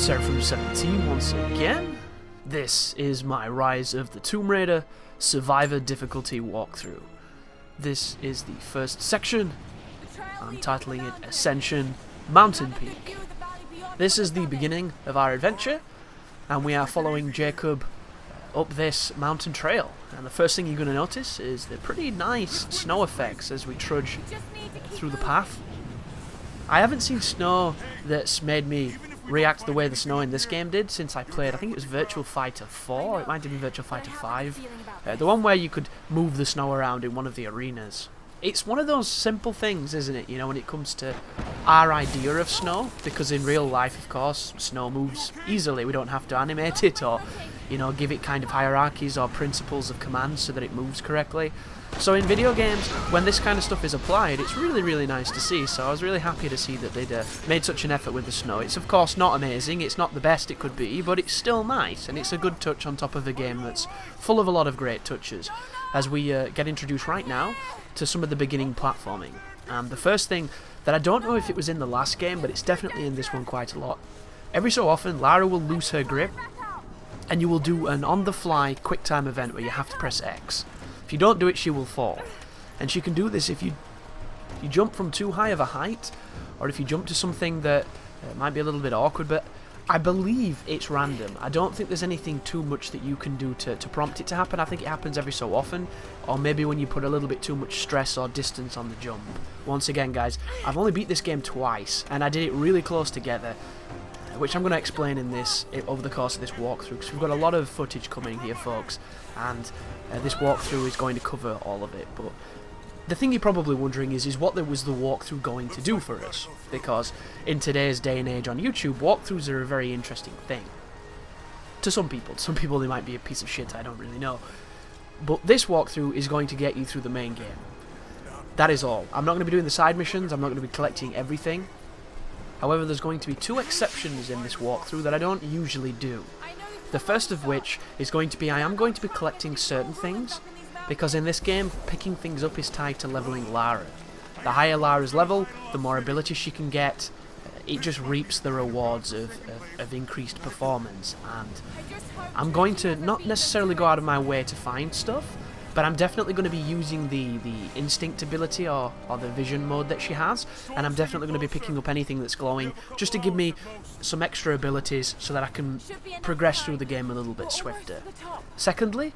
From17 once again. This is my Rise of the Tomb Raider Survivor difficulty walkthrough. This is the first section. I'm titling it Ascension Mountain Peak. This is the beginning of our adventure, and we are following Jacob up this mountain trail. And the first thing you're going to notice is the pretty nice snow effects as we trudge through the path. I haven't seen snow that's made me react the way the snow in this game did since I played, I think it was Virtua Fighter 4, it might have been Virtua Fighter 5, the one where you could move the snow around in one of the arenas. It's one of those simple things, isn't it, you know, when it comes to our idea of snow, because in real life, of course, snow moves easily. We don't have to animate it or, you know, give it kind of hierarchies or principles of command so that it moves correctly. So in video games, when this kind of stuff is applied, it's really, really nice to see. So I was really happy to see that they'd made such an effort with the snow. It's of course not amazing, it's not the best it could be, but it's still nice, and it's a good touch on top of a game that's full of a lot of great touches. As we get introduced right now to some of the beginning platforming. The first thing that I don't know if it was in the last game, but it's definitely in this one quite a lot. Every so often, Lara will lose her grip, and you will do an on-the-fly quick-time event where you have to press X. If you don't do it, she will fall. And she can do this if you jump from too high of a height, or if you jump to something that might be a little bit awkward, but I believe it's random. I don't think there's anything too much that you can do to prompt it to happen. I think it happens every so often, or maybe when you put a little bit too much stress or distance on the jump. Once again, guys, I've only beat this game twice, and I did it really close together, which I'm going to explain in this over the course of this walkthrough, because we've got a lot of footage coming here, folks, and this walkthrough is going to cover all of it. But the thing you're probably wondering is what was the walkthrough going to do for us? Because in today's day and age on YouTube, walkthroughs are a very interesting thing. To some people. To some people they might be a piece of shit, I don't really know. But this walkthrough is going to get you through the main game. That is all. I'm not going to be doing the side missions, I'm not going to be collecting everything. However, there's going to be two exceptions in this walkthrough that I don't usually do. The first of which is going to be I am going to be collecting certain things, because in this game, picking things up is tied to leveling Lara. The higher Lara's level, the more abilities she can get. It just reaps the rewards of increased performance, and I'm going to not necessarily go out of my way to find stuff, but I'm definitely going to be using the instinct ability or the vision mode that she has, and I'm definitely going to be picking up anything that's glowing just to give me some extra abilities so that I can progress through the game a little bit swifter. Secondly,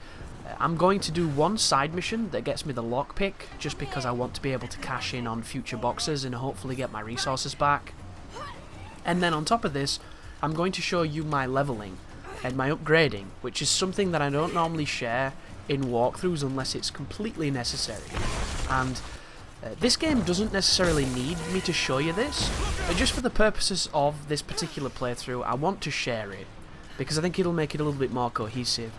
I'm going to do one side mission that gets me the lockpick, just because I want to be able to cash in on future boxes and hopefully get my resources back. And then on top of this, I'm going to show you my leveling and my upgrading, which is something that I don't normally share in walkthroughs unless it's completely necessary. And this game doesn't necessarily need me to show you this, but just for the purposes of this particular playthrough, I want to share it, because I think it'll make it a little bit more cohesive.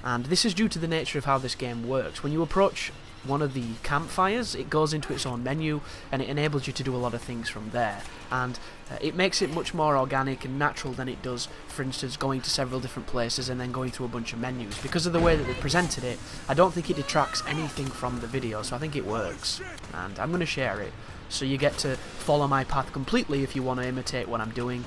And this is due to the nature of how this game works. When you approach one of the campfires, it goes into its own menu, and it enables you to do a lot of things from there. And it makes it much more organic and natural than it does, for instance, going to several different places and then going through a bunch of menus. Because of the way that they presented it, I don't think it detracts anything from the video, so I think it works. And I'm going to share it, so you get to follow my path completely if you want to imitate what I'm doing.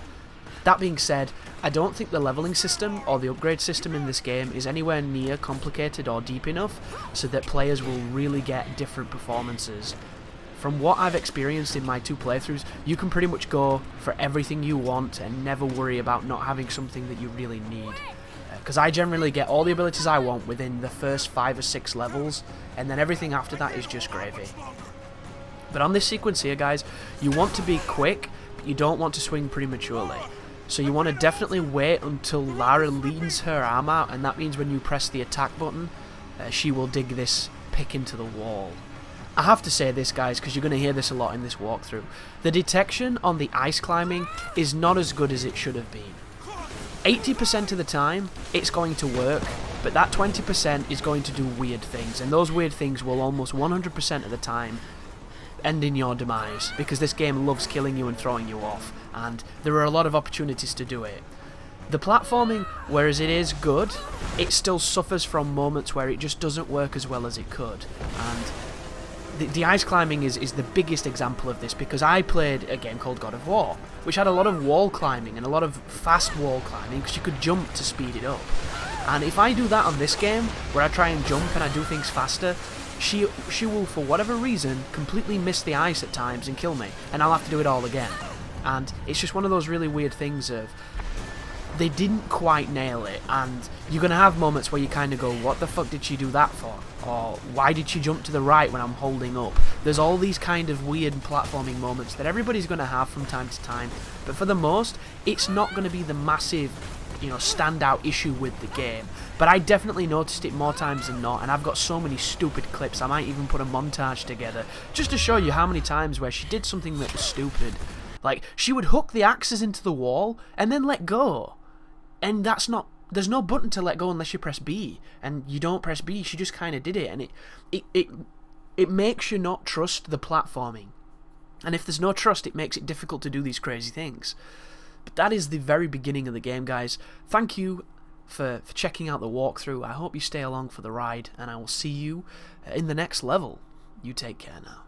That being said, I don't think the leveling system or the upgrade system in this game is anywhere near complicated or deep enough so that players will really get different performances. From what I've experienced in my two playthroughs, you can pretty much go for everything you want and never worry about not having something that you really need. Because I generally get all the abilities I want within the first 5 or 6 levels, and then everything after that is just gravy. But on this sequence here, guys, you want to be quick, but you don't want to swing prematurely. So you want to definitely wait until Lara leans her arm out, and that means when you press the attack button, she will dig this pick into the wall. I have to say this, guys, because you're going to hear this a lot in this walkthrough. The detection on the ice climbing is not as good as it should have been. 80% of the time, it's going to work, but that 20% is going to do weird things, and those weird things will almost 100% of the time end in your demise, because this game loves killing you and throwing you off, and there are a lot of opportunities to do it. The platforming, whereas it is good, it still suffers from moments where it just doesn't work as well as it could, and the ice climbing is the biggest example of this, because I played a game called God of War, which had a lot of wall climbing and a lot of fast wall climbing, because you could jump to speed it up. And if I do that on this game, where I try and jump and I do things faster, she will, for whatever reason, completely miss the ice at times and kill me, and I'll have to do it all again. And it's just one of those really weird things of, they didn't quite nail it, and you're going to have moments where you kind of go, what the fuck did she do that for? Or why did she jump to the right when I'm holding up? There's all these kind of weird platforming moments that everybody's going to have from time to time, but for the most, it's not going to be the massive, standout issue with the game. But I definitely noticed it more times than not, and I've got so many stupid clips, I might even put a montage together, just to show you how many times where she did something that was stupid. Like, she would hook the axes into the wall, and then let go. And there's no button to let go unless you press B, and you don't press B, she just kind of did it, and it makes you not trust the platforming. And if there's no trust, it makes it difficult to do these crazy things. But that is the very beginning of the game, guys. Thank you for checking out the walkthrough. I hope you stay along for the ride, and I will see you in the next level. You take care now.